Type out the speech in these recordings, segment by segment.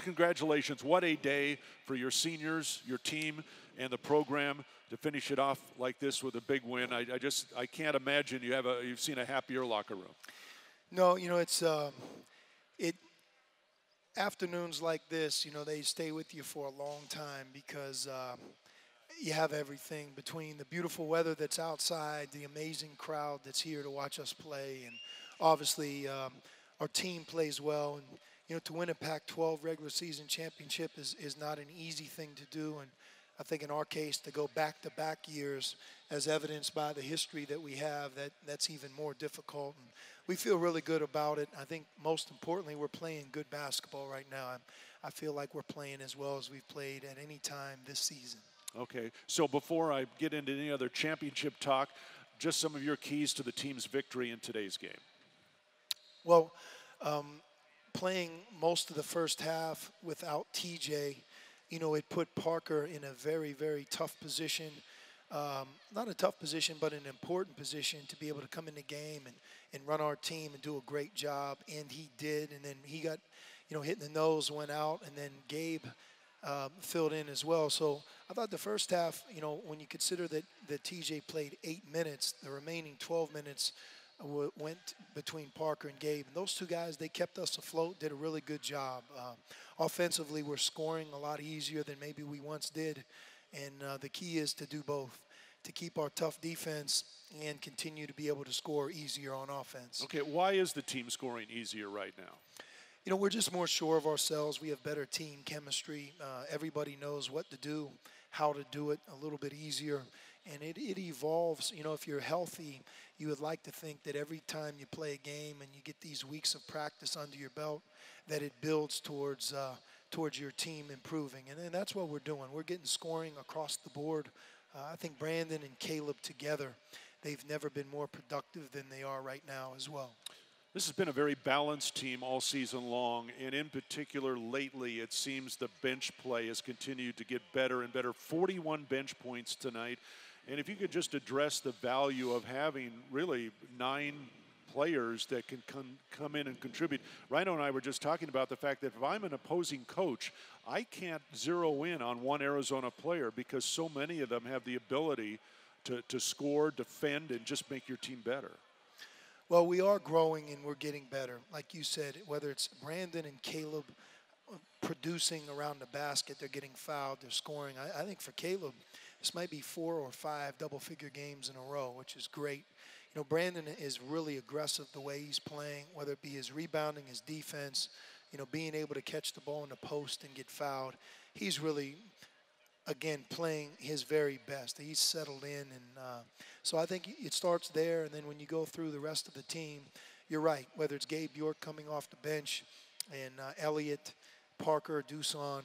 congratulations. What a day for your seniors, your team, and the program to finish it off like this with a big win. I can't imagine you've seen a happier locker room. No, it's afternoons like this, they stay with you for a long time because you have everything between the beautiful weather that's outside, the amazing crowd that's here to watch us play, and obviously our team plays well. And, to win a Pac-12 regular season championship is not an easy thing to do. And I think in our case, to go back-to-back years, as evidenced by the history that we have, that's even more difficult. And we feel really good about it. I think most importantly, we're playing good basketball right now. I feel like we're playing as well as we've played at any time this season. Okay, so before I get into any other championship talk, just some of your keys to the team's victory in today's game. Well, playing most of the first half without TJ, it put Parker in a very, very tough position. Not a tough position, but an important position to be able to come in the game and run our team and do a great job. And he did. And then he got, hit in the nose, went out, and then Gabe filled in as well. So I thought the first half, when you consider that TJ played 8 minutes, the remaining 12 minutes went between Parker and Gabe. And those two guys, they kept us afloat, did a really good job. Offensively, we're scoring a lot easier than maybe we once did. And the key is to do both, to keep our tough defense and continue to be able to score easier on offense. Okay, why is the team scoring easier right now? We're just more sure of ourselves. We have better team chemistry. Everybody knows what to do, how to do it a little bit easier. And it evolves. If you're healthy, you would like to think that every time you play a game and you get these weeks of practice under your belt, that it builds towards your team improving. And that's what we're doing. We're getting scoring across the board. I think Brandon and Caleb together, they've never been more productive than they are right now as well. This has been a very balanced team all season long, and in particular lately it seems the bench play has continued to get better and better. 41 bench points tonight. And if you could just address the value of having really 9 players that can come in and contribute. Rhino and I were just talking about the fact that if I'm an opposing coach, I can't zero in on one Arizona player because so many of them have the ability to score, defend, and just make your team better. Well, we are growing and we're getting better. Like you said, whether it's Brandon and Caleb producing around the basket, they're getting fouled, they're scoring. I think for Caleb, this might be 4 or 5 double-figure games in a row, which is great. Brandon is really aggressive the way he's playing, whether it be his rebounding, his defense, being able to catch the ball in the post and get fouled. He's really, again, playing his very best. He's settled in, and so I think it starts there, and then when you go through the rest of the team, you're right, whether it's Gabe York coming off the bench and Elliott, Parker, Duson,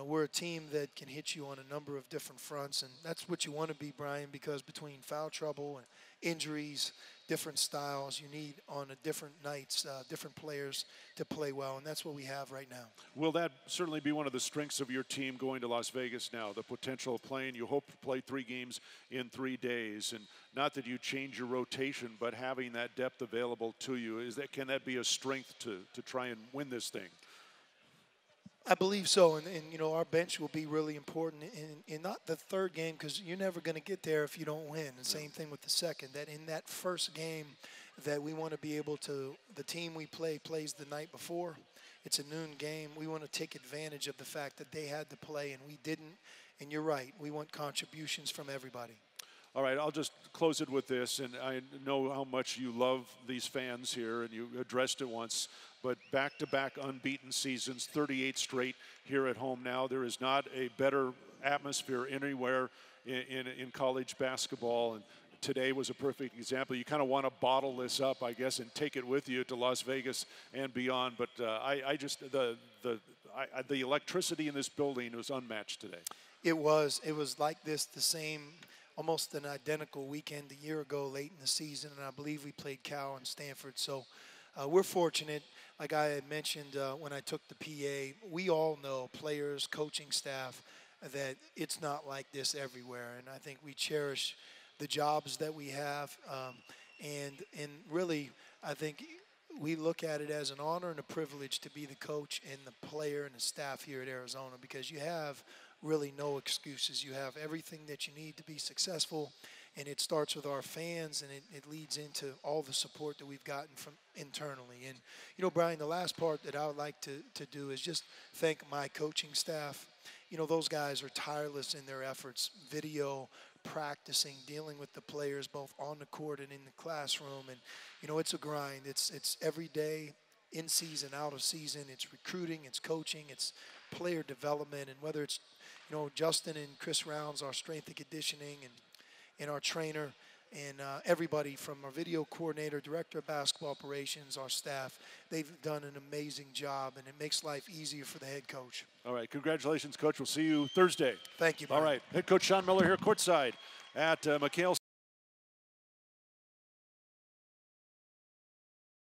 we're a team that can hit you on a number of different fronts, and that's what you want to be, Brian, because between foul trouble and injuries, different styles, you need on a different nights, different players to play well, and that's what we have right now. Will that certainly be one of the strengths of your team going to Las Vegas now, the potential of playing? You hope to play 3 games in 3 days, and not that you change your rotation, but having that depth available to you, can that be a strength to try and win this thing? I believe so, and our bench will be really important in not the third game, because you're never going to get there if you don't win. And same thing with the second, that in that first game that we want to be able to, the team we plays the night before. It's a noon game. We want to take advantage of the fact that they had to play and we didn't. And you're right, we want contributions from everybody. All right, I'll just close it with this, and I know how much you love these fans here, and you addressed it once, but back-to-back unbeaten seasons, 38 straight here at home now. There is not a better atmosphere anywhere in college basketball, and today was a perfect example. You kind of want to bottle this up, I guess, and take it with you to Las Vegas and beyond, but the electricity in this building was unmatched today. It was like this, the same, almost an identical weekend a year ago late in the season, and I believe we played Cal and Stanford. So we're fortunate. Like I had mentioned when I took the PA, we all know, players, coaching staff, that it's not like this everywhere. And I think we cherish the jobs that we have. And really, I think we look at it as an honor and a privilege to be the coach and the player and the staff here at Arizona, because you have really no excuses. You have everything that you need to be successful, and it starts with our fans, and it leads into all the support that we've gotten from internally. And, you know, Brian, the last part that I would like to do is just thank my coaching staff. You know, those guys are tireless in their efforts, video, practicing, dealing with the players both on the court and in the classroom. And, you know, it's a grind. It's every day, in season, out of season. It's recruiting, it's coaching, it's player development. And whether it's, you know, Justin and Chris Rounds, our strength and conditioning, and our trainer, and everybody from our video coordinator, director of basketball operations, our staff, they've done an amazing job, and it makes life easier for the head coach. All right, congratulations, Coach. We'll see you Thursday. Thank you, Brian. All right, head coach Sean Miller here courtside at McHale